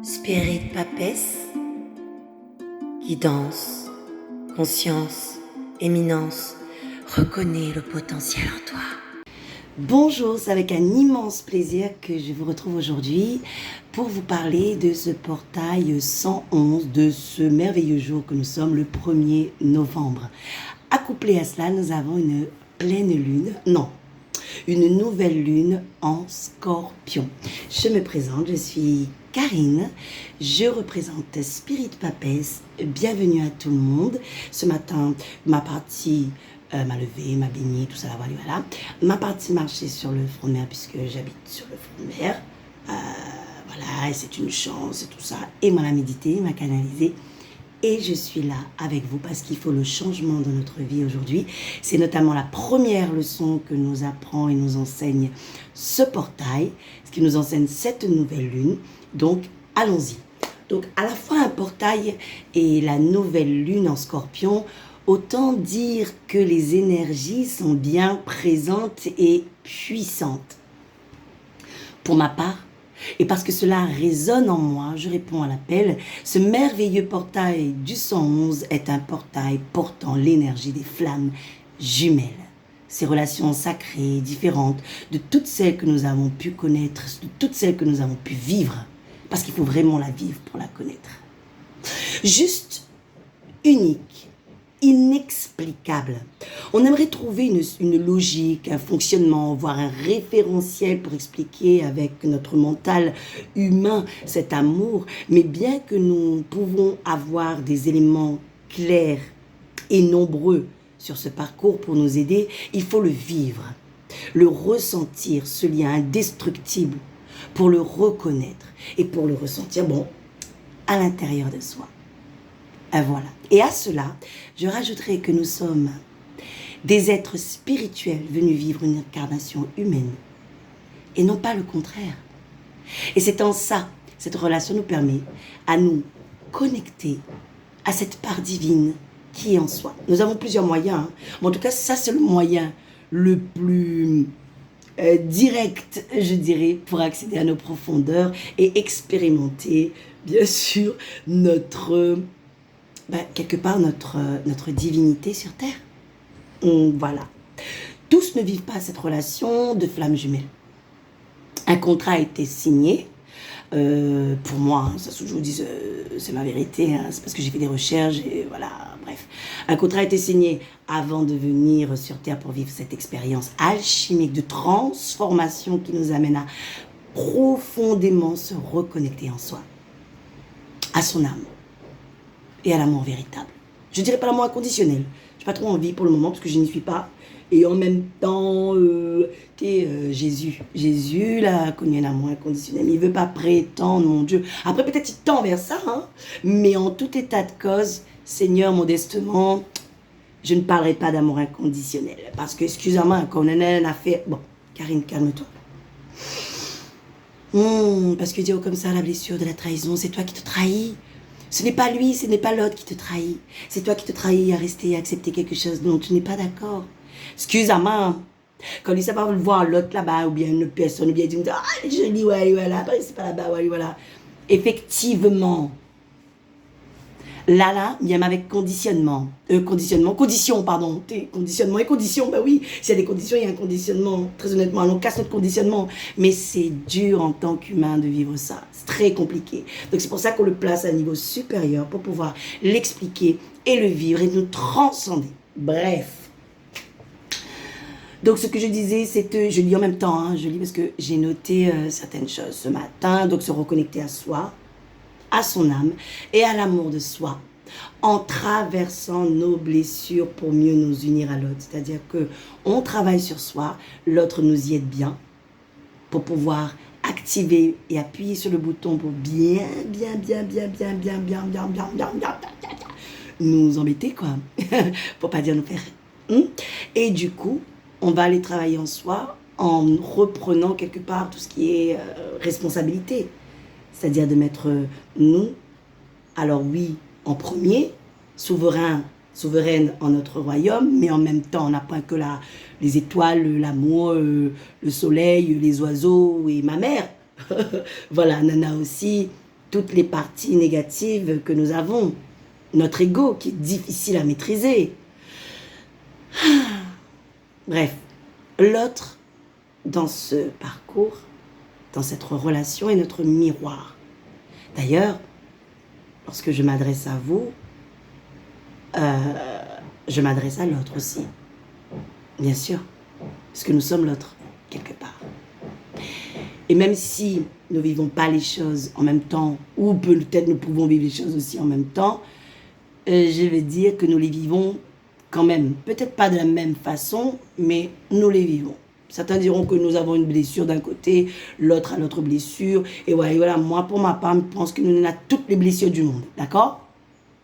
Spirit Papesse, guidance, conscience, éminence, reconnais le potentiel en toi. Bonjour, c'est avec un immense plaisir que je vous retrouve aujourd'hui pour vous parler de ce portail 111, de ce merveilleux jour que nous sommes le 1er novembre. Accouplé à cela, nous avons une pleine lune, une nouvelle lune en Scorpion. Je me présente, je suis Karine, je représente Spirit Papesse. Bienvenue à tout le monde. Ce matin, ma partie m'a levé, m'a baigné, tout ça, voilà. Ma partie marchait sur le front de mer puisque j'habite sur le front de mer. Voilà, et c'est une chance et tout ça. Et m'a médité, m'a canalisé. Et je suis là avec vous parce qu'il faut le changement dans notre vie aujourd'hui. C'est notamment la première leçon que nous apprend et nous enseigne ce portail, ce qui nous enseigne cette nouvelle lune. Donc, allons-y. Donc, à la fois un portail et la nouvelle lune en Scorpion, autant dire que les énergies sont bien présentes et puissantes. Pour ma part, et parce que cela résonne en moi, je réponds à l'appel. Ce merveilleux portail du 111 est un portail portant l'énergie des flammes jumelles. Ces relations sacrées, différentes de toutes celles que nous avons pu connaître, de toutes celles que nous avons pu vivre. Parce qu'il faut vraiment la vivre pour la connaître. Juste, unique, inexplicable. On aimerait trouver une logique, un fonctionnement, voire un référentiel pour expliquer avec notre mental humain cet amour, mais bien que nous pouvons avoir des éléments clairs et nombreux sur ce parcours pour nous aider, il faut le vivre, le ressentir, ce lien indestructible, pour le reconnaître et pour le ressentir, à l'intérieur de soi. Voilà. Et à cela, je rajouterai que nous sommes des êtres spirituels venus vivre une incarnation humaine et non pas le contraire. Et c'est en ça, cette relation nous permet à nous connecter à cette part divine qui est en soi. Nous avons plusieurs moyens, mais en tout cas, ça c'est le moyen le plus direct, je dirais, pour accéder à nos profondeurs et expérimenter, bien sûr, quelque part notre divinité sur Terre. Voilà. Tous ne vivent pas cette relation de flamme jumelle. Un contrat a été signé. Pour moi, ça je vous dis, c'est ma vérité, c'est parce que j'ai fait des recherches et voilà, bref. Un contrat a été signé avant de venir sur Terre pour vivre cette expérience alchimique de transformation qui nous amène à profondément se reconnecter en soi, à son âme et à l'amour véritable. Je dirais pas l'amour inconditionnel. J'ai pas trop envie pour le moment parce que je n'y suis pas. Et en même temps, Jésus là, a connu un amour inconditionnel. Il veut pas prétendre, mon Dieu. Après, peut-être il tend vers ça, mais en tout état de cause, Seigneur, modestement, je ne parlerai pas d'amour inconditionnel. Parce que, excusez-moi, quand on a une affaire... Bon, Karine, calme-toi. Parce que dire comme ça, la blessure de la trahison, c'est toi qui te trahis. Ce n'est pas lui, ce n'est pas l'autre qui te trahit. C'est toi qui te trahis à rester, à accepter quelque chose dont tu n'es pas d'accord. Excuse-moi, quand lui, ça va le voir l'autre là-bas, ou bien une personne, ou bien il dit, ah, elle est jolie, ouais, voilà, après c'est pas là-bas, ouais, voilà. Effectivement, là, il y a avec conditionnement, conditionnement et condition, oui, s'il y a des conditions, il y a un conditionnement, très honnêtement, on casse notre conditionnement, mais c'est dur en tant qu'humain de vivre ça, c'est très compliqué, donc c'est pour ça qu'on le place à un niveau supérieur, pour pouvoir l'expliquer et le vivre et nous transcender, bref. Donc, ce que je disais, c'est je lis en même temps, je lis parce que j'ai noté certaines choses ce matin. Donc, se reconnecter à soi, à son âme et à l'amour de soi en traversant nos blessures pour mieux nous unir à l'autre. C'est-à-dire qu'on travaille sur soi, l'autre nous y aide bien pour pouvoir activer et appuyer sur le bouton pour bien nous embêter, quoi. Pour pas dire nous faire. Et du coup, on va aller travailler en soi en reprenant quelque part tout ce qui est responsabilité. C'est-à-dire de mettre nous, alors oui, en premier, souveraine en notre royaume, mais en même temps, on n'a pas que les étoiles, l'amour, le soleil, les oiseaux et ma mère. Voilà, Nana aussi, toutes les parties négatives que nous avons. Notre ego qui est difficile à maîtriser. Bref, l'autre dans ce parcours, dans cette relation est notre miroir. D'ailleurs, lorsque je m'adresse à vous, je m'adresse à l'autre aussi. Bien sûr, parce que nous sommes l'autre, quelque part. Et même si nous ne vivons pas les choses en même temps, ou peut-être nous pouvons vivre les choses aussi en même temps, je veux dire que nous les vivons quand même. Peut-être pas de la même façon, mais nous les vivons. Certains diront que nous avons une blessure d'un côté, l'autre a l'autre blessure. Et voilà, moi, pour ma part, je pense que nous avons toutes les blessures du monde. D'accord?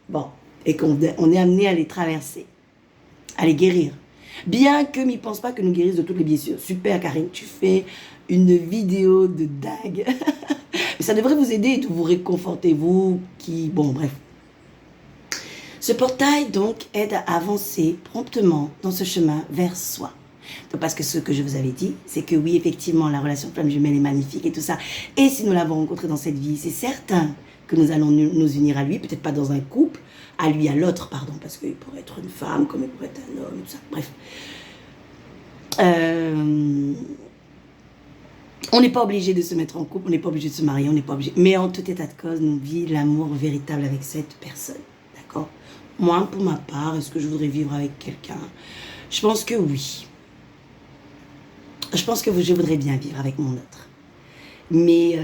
Bon. Et qu'on est amené à les traverser, à les guérir. Bien que je ne pense pas que nous guérissons de toutes les blessures. Super, Karine, tu fais une vidéo de dingue. Mais ça devrait vous aider et de vous réconforter, vous qui... Bon, bref. Ce portail, donc, aide à avancer promptement dans ce chemin vers soi. Donc, parce que ce que je vous avais dit, c'est que oui, effectivement, la relation flamme jumelle est magnifique et tout ça. Et si nous l'avons rencontré dans cette vie, c'est certain que nous allons nous unir à lui, peut-être pas dans un couple, à lui, à l'autre, pardon, parce qu'il pourrait être une femme, comme il pourrait être un homme, et tout ça. Bref. On n'est pas obligé de se mettre en couple, on n'est pas obligé de se marier, on n'est pas obligé. Mais en tout état de cause, nous vivons l'amour véritable avec cette personne. D'accord? Moi, pour ma part, est-ce que je voudrais vivre avec quelqu'un? Je pense que oui. Je pense que je voudrais bien vivre avec mon autre. Mais,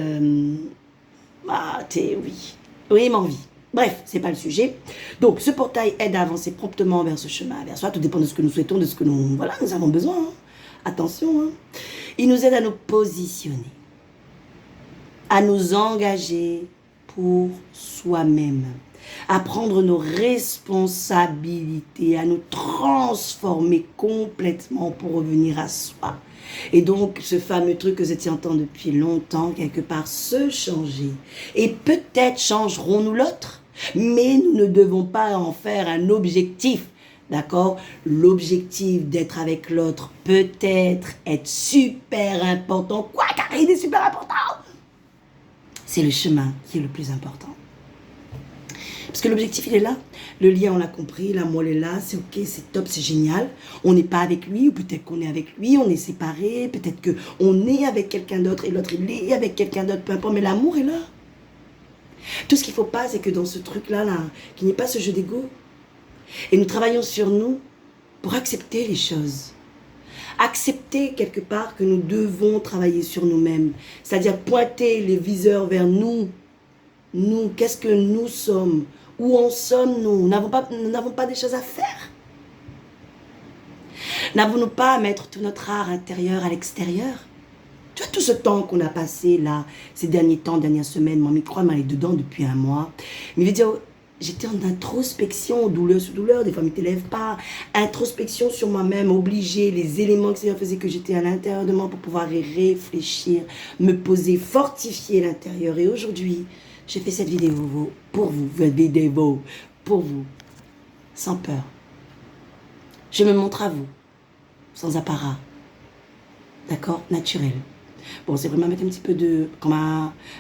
oui. Oui, m'envie. Bref, c'est pas le sujet. Donc, ce portail aide à avancer promptement vers ce chemin, vers soi. Tout dépend de ce que nous souhaitons, de ce que nous avons besoin. Hein. Attention. Hein. Il nous aide à nous positionner, à nous engager pour soi-même, à prendre nos responsabilités, à nous transformer complètement pour revenir à soi. Et donc, ce fameux truc que je entends depuis longtemps, quelque part, se changer. Et peut-être changerons-nous l'autre, mais nous ne devons pas en faire un objectif. D'accord? L'objectif d'être avec l'autre peut-être être super important. Quoi, Karine est super important? C'est le chemin qui est le plus important. Parce que l'objectif, il est là. Le lien, on l'a compris. L'amour, il est là. C'est ok, c'est top, c'est génial. On n'est pas avec lui, ou peut-être qu'on est avec lui, on est séparés. Peut-être qu'on est avec quelqu'un d'autre et l'autre, il est avec quelqu'un d'autre. Peu importe, mais l'amour est là. Tout ce qu'il ne faut pas, c'est que dans ce truc-là, qu'il n'y ait pas ce jeu d'ego. Et nous travaillons sur nous pour accepter les choses. Accepter quelque part que nous devons travailler sur nous-mêmes. C'est-à-dire pointer les viseurs vers nous. Nous, qu'est-ce que nous sommes? Où en sommes-nous? Nous n'avons pas des choses à faire. N'avons-nous pas à mettre tout notre art intérieur à l'extérieur? Tu vois, tout ce temps qu'on a passé là, ces derniers temps, dernières semaines, mon micro m'a allé dedans depuis un mois. Mais il veut dire, j'étais en introspection, douleur sur douleur, des fois je ne t'élève pas. Introspection sur moi-même, obligée, les éléments que ça faisait que j'étais à l'intérieur de moi pour pouvoir y réfléchir, me poser, fortifier l'intérieur. Et aujourd'hui, j'ai fait cette vidéo pour vous, sans peur. Je me montre à vous, sans apparat, d'accord, naturel. Bon, c'est vraiment mettre un petit peu de...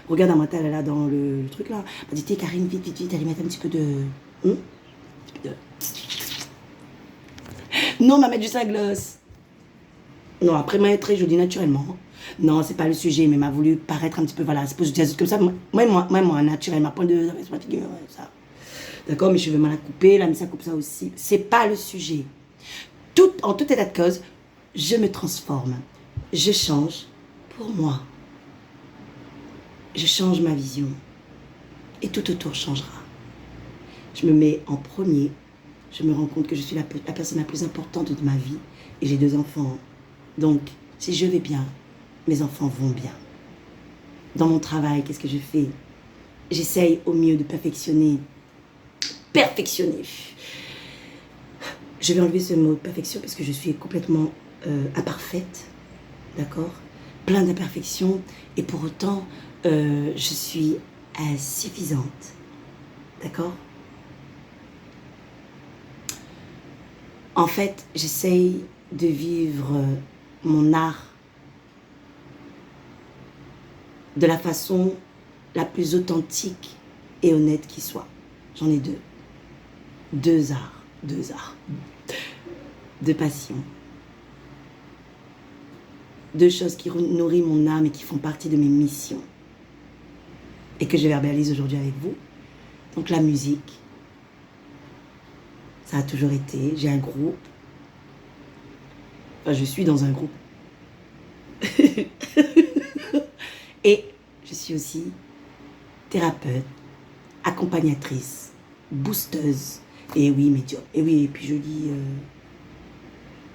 Regarde à moi, là, dans le truc, là. M'a dit, Karine, vite, allez mettre un petit peu de... Non, m'a mettre du gloss. Non, après, m'a être très jolie naturellement. Non, c'est pas le sujet, mais m'a voulu paraître un petit peu, voilà, c'est pour que je dise comme ça. Moi, naturel, ma pointe de... ça. D'accord, mes cheveux mal à couper, là, mais ça coupe ça aussi. C'est pas le sujet. En tout état de cause, je me transforme. Je change pour moi. Je change ma vision. Et tout autour changera. Je me mets en premier. Je me rends compte que je suis la personne la plus importante de ma vie. Et j'ai 2 enfants. Donc, si je vais bien, mes enfants vont bien. Dans mon travail, qu'est-ce que je fais? J'essaye au mieux de perfectionner. Perfectionner. Je vais enlever ce mot perfection parce que je suis complètement imparfaite. D'accord? Plein d'imperfections. Et pour autant, je suis insuffisante. D'accord? En fait, j'essaye de vivre mon art de la façon la plus authentique et honnête qui soit. J'en ai deux. Deux arts. Deux passions. Deux choses qui nourrissent mon âme et qui font partie de mes missions. Et que je verbalise aujourd'hui avec vous. Donc la musique, ça a toujours été. J'ai un groupe. Enfin, je suis dans un groupe. Et je suis aussi thérapeute, accompagnatrice, boosteuse. Et oui, médium. Et oui, et puis je lis...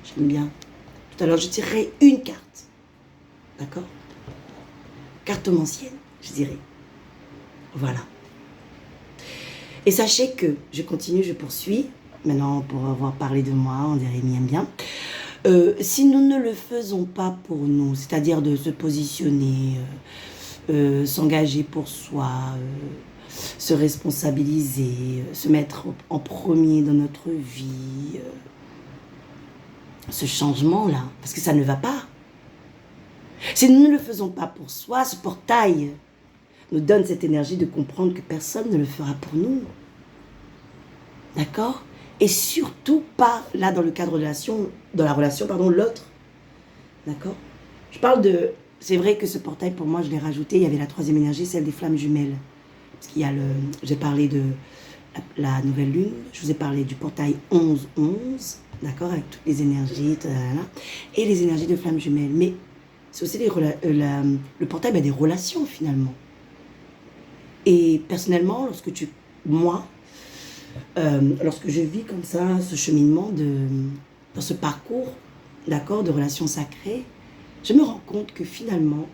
j'aime bien. Tout à l'heure, je tirerai une carte. D'accord? Cartomancienne, je dirais. Voilà. Et sachez que je continue, je poursuis. Maintenant, pour avoir parlé de moi, on dirait bien. Si nous ne le faisons pas pour nous, c'est-à-dire de se positionner, s'engager pour soi, se responsabiliser, se mettre en premier dans notre vie, ce changement-là, parce que ça ne va pas. Si nous ne le faisons pas pour soi, ce portail nous donne cette énergie de comprendre que personne ne le fera pour nous. D'accord? Et surtout pas, là, dans le cadre de la relation, l'autre. D'accord? Je parle de... C'est vrai que ce portail, pour moi, je l'ai rajouté. Il y avait la troisième énergie, celle des flammes jumelles. Parce qu'il y a le... J'ai parlé de la nouvelle lune. Je vous ai parlé du portail 11-11. D'accord? Avec toutes les énergies. Et les énergies de flammes jumelles. Mais c'est aussi le portail des relations, finalement. Et personnellement, lorsque je vis comme ça, ce cheminement dans ce parcours, d'accord, de relations sacrées, je me rends compte que finalement,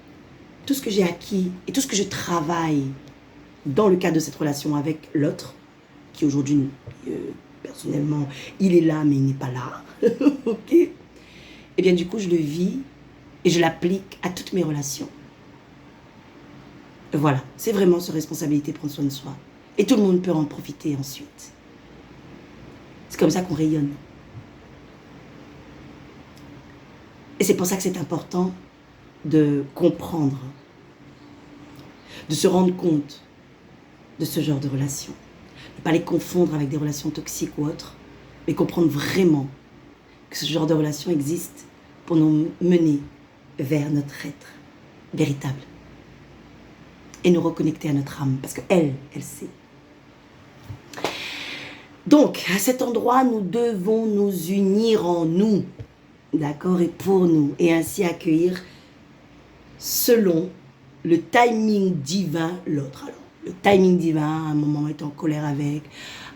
tout ce que j'ai acquis et tout ce que je travaille dans le cadre de cette relation avec l'autre, qui aujourd'hui, personnellement, il est là, mais il n'est pas là, ok? Et bien du coup, je le vis et je l'applique à toutes mes relations. Voilà, c'est vraiment cette responsabilité de prendre soin de soi. Et tout le monde peut en profiter ensuite. C'est comme ça qu'on rayonne. Et c'est pour ça que c'est important de comprendre, de se rendre compte de ce genre de relations. Ne pas les confondre avec des relations toxiques ou autres, mais comprendre vraiment que ce genre de relations existe pour nous mener vers notre être véritable. Et nous reconnecter à notre âme, parce qu'elle sait. Donc, à cet endroit, nous devons nous unir en nous, d'accord, et pour nous, et ainsi accueillir, selon le timing divin, l'autre. Alors, le timing divin, à un moment, on est en colère avec,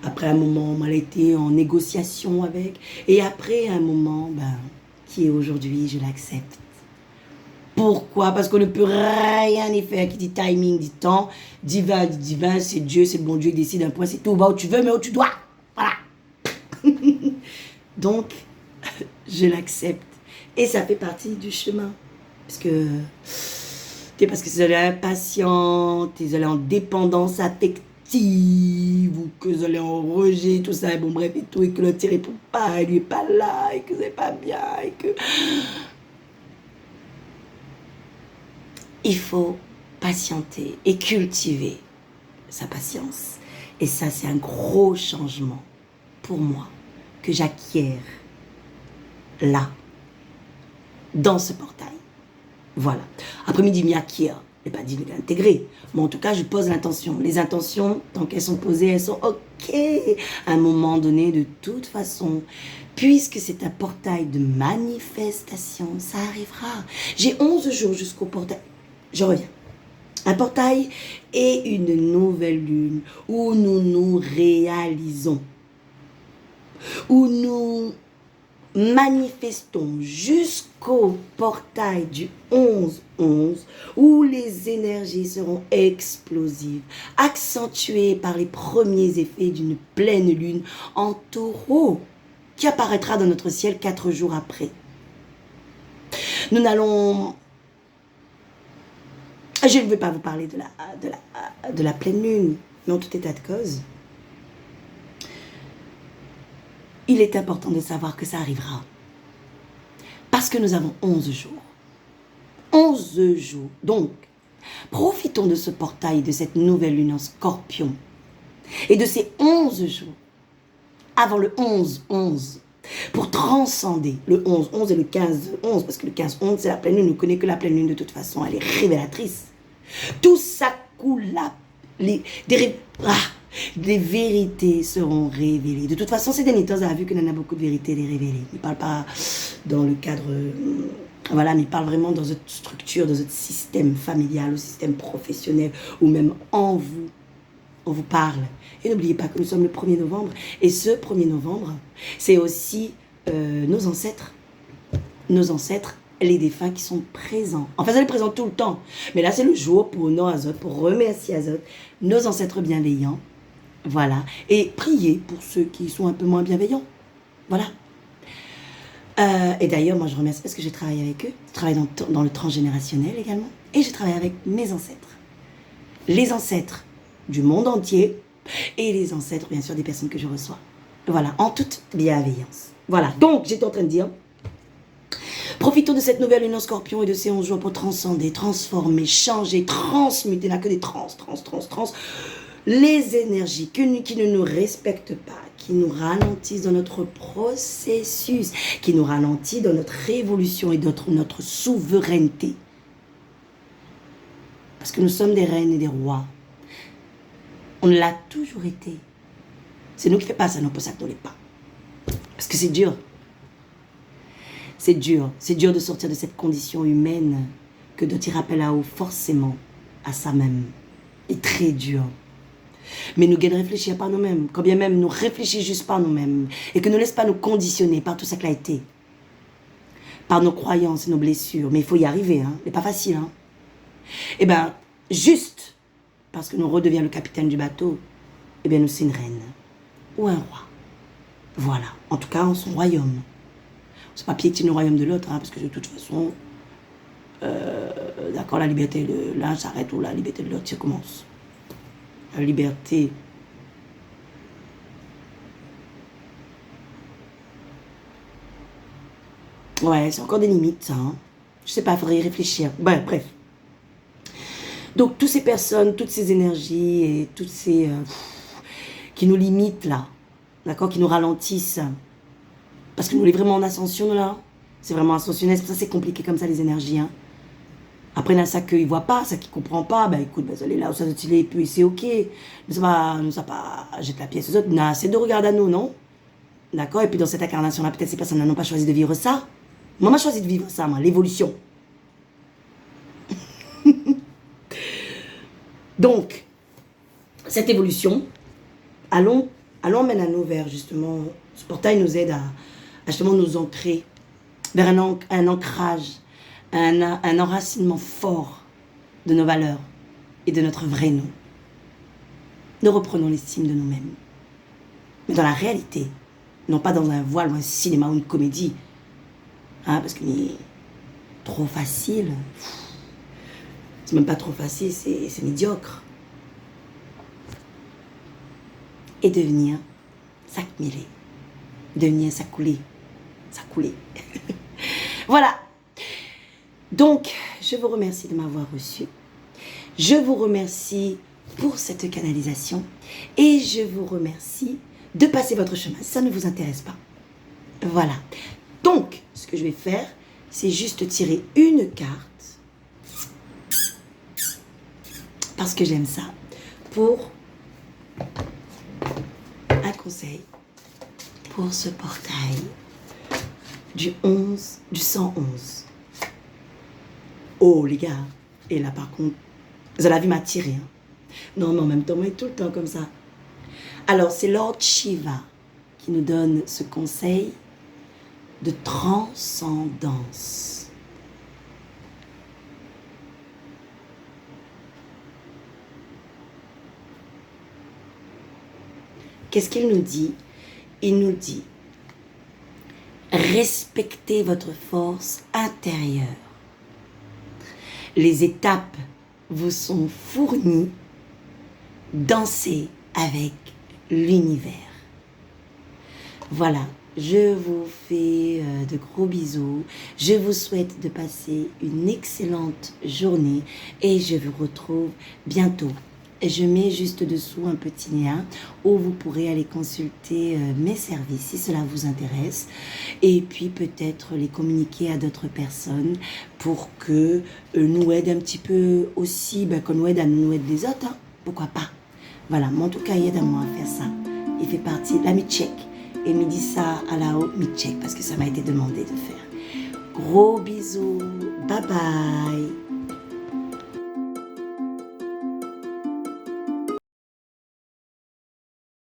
après un moment, on a été en négociation avec, et après un moment, qui est aujourd'hui, je l'accepte. Pourquoi? Parce qu'on ne peut rien y faire. Qui dit timing, dit temps. Divin, dit divin, c'est Dieu, c'est le bon Dieu qui décide un point, c'est tout. Va où tu veux, mais où tu dois. Voilà. Donc, je l'accepte. Et ça fait partie du chemin. Parce que vous allez impatiente, vous allez en dépendance affective, ou que vous allez en rejet, tout ça, bon bref, et tout, et que l'autre ne répond pas, il lui est pas là, et que c'est pas bien, et que... Il faut patienter et cultiver sa patience. Et ça, c'est un gros changement pour moi que j'acquiers là, dans ce portail. Voilà. Après-midi, m'y acquiert. Je n'ai pas dit de l'intégrer. Mais en tout cas, je pose l'intention. Les intentions, tant qu'elles sont posées, elles sont OK. À un moment donné, de toute façon, puisque c'est un portail de manifestation, ça arrivera. J'ai 11 jours jusqu'au portail. Je reviens. Un portail et une nouvelle lune où nous nous réalisons, où nous manifestons jusqu'au portail du 11-11, où les énergies seront explosives, accentuées par les premiers effets d'une pleine lune en taureau, qui apparaîtra dans notre ciel 4 jours après. Nous n'allons... Je ne vais pas vous parler de la pleine lune, mais en tout état de cause, il est important de savoir que ça arrivera. Parce que nous avons 11 jours. 11 jours. Donc, Profitons de ce portail, de cette nouvelle lune en Scorpion et de ces 11 jours avant le 11-11 pour transcender le 11-11 et le 15-11 parce que le 15-11 c'est la pleine lune, on ne connaît que la pleine lune de toute façon, elle est révélatrice. Tout ça coule là, des vérités seront révélées. De toute façon, ces derniers temps, on a vu qu'il y en a beaucoup de vérités les révélées. Il ne parle pas dans le cadre, voilà, mais il parle vraiment dans votre structure, dans votre système familial, au système professionnel, ou même en vous. On vous parle. Et n'oubliez pas que nous sommes le 1er novembre. Et ce 1er novembre, c'est aussi nos ancêtres. Nos ancêtres, les défunts qui sont présents. Enfin, ils sont présents tout le temps. Mais là, c'est le jour pour honorer Azoth, pour remercier Azoth, nos ancêtres bienveillants. Voilà. Et prier pour ceux qui sont un peu moins bienveillants. Voilà. Et d'ailleurs, moi, je remercie parce que j'ai travaillé avec eux. Je travaille dans le transgénérationnel également. Et j'ai travaillé avec mes ancêtres. Les ancêtres du monde entier et les ancêtres, bien sûr, des personnes que je reçois. Voilà, en toute bienveillance. Voilà, donc, j'étais en train de dire, profitons de cette nouvelle lune en Scorpion et de ces 11 jours pour transcender, transformer, changer, transmuter, là que des les énergies qui ne nous respectent pas, qui nous ralentissent dans notre processus, qui nous ralentissent dans notre évolution et notre souveraineté. Parce que nous sommes des reines et des rois. On l'a toujours été. C'est nous qui ne fait pas ça, non, pour ça que nous ne l'est pas. Parce que c'est dur. C'est dur. C'est dur de sortir de cette condition humaine que de tirer appel à haut forcément à ça même. Et très dur. Mais nous gagnons réfléchir par nous-mêmes. Quand bien même nous réfléchissons juste par nous-mêmes. Et que ne laisse pas nous conditionner par tout ça qu'il a été. Par nos croyances et nos blessures. Mais il faut y arriver. Hein. C'est pas facile. Hein. Eh bien, juste parce que nous redevions le capitaine du bateau, eh bien nous c'est une reine. Ou un roi. Voilà. En tout cas, en son royaume. C'est pas piétiner le royaume de l'autre, hein, parce que de toute façon, d'accord, la liberté de l'un s'arrête ou la liberté de l'autre, ça commence. La liberté. Ouais, c'est encore des limites, ça. Hein. Je sais pas, il faudrait y réfléchir. Ouais, bref. Donc, toutes ces personnes, toutes ces énergies et toutes ces... qui nous limitent, là. D'accord, qui nous ralentissent. Parce que nous, on est vraiment en ascension, là. C'est vraiment ascensionnel. C'est pour ça que c'est compliqué comme ça, les énergies. Hein. Après, il y a ça qu'il ne voit pas, ça qu'il ne comprend pas. Ben écoute, ben, allez là où ça doit il est, puis c'est OK. Nous sommes pas jette la pièce aux autres. Non, c'est de regarder à nous, non? D'accord? Et puis dans cette incarnation-là, peut-être ces personnes n'ont pas choisi de vivre ça. Moi, j'ai choisi de vivre ça, moi, l'évolution. Donc, cette évolution, allons maintenant vers justement, ce portail nous aide à justement nous ancrer vers un ancrage, un enracinement fort de nos valeurs et de notre vrai nous. Nous reprenons l'estime de nous-mêmes. Mais dans la réalité, non pas dans un voile ou un cinéma ou une comédie. Hein, parce que trop facile. C'est même pas trop facile, c'est médiocre. Et devenir s'accumuler. Devenir s'accouler. S'accouler. Voilà. Donc, je vous remercie de m'avoir reçu. Je vous remercie pour cette canalisation. Et je vous remercie de passer votre chemin. Si ça ne vous intéresse pas. Voilà. Donc, ce que je vais faire, c'est juste tirer une carte. Parce que j'aime ça. Pour un conseil. Pour ce portail. Du 111. Oh, les gars. Et là, par contre, vous avez vu m'attirer. Hein? Non, mais en même temps, moi, tout le temps comme ça. Alors, c'est Lord Shiva qui nous donne ce conseil de transcendance. Qu'est-ce qu'il nous dit? Il nous dit, respectez votre force intérieure. Les étapes vous sont fournies. Dansez avec l'univers. Voilà. Je vous fais de gros bisous. Je vous souhaite de passer une excellente journée et je vous retrouve bientôt. Et je mets juste dessous un petit lien où vous pourrez aller consulter mes services si cela vous intéresse et puis peut-être les communiquer à d'autres personnes pour que nous aident un petit peu aussi, qu'on nous aide à nous aider les autres, hein. Pourquoi pas. Voilà, mais en tout cas, aide-moi à faire ça. Il fait partie de la mi-check. Et me dit ça à la haute mi-check parce que ça m'a été demandé de faire. Gros bisous, bye bye.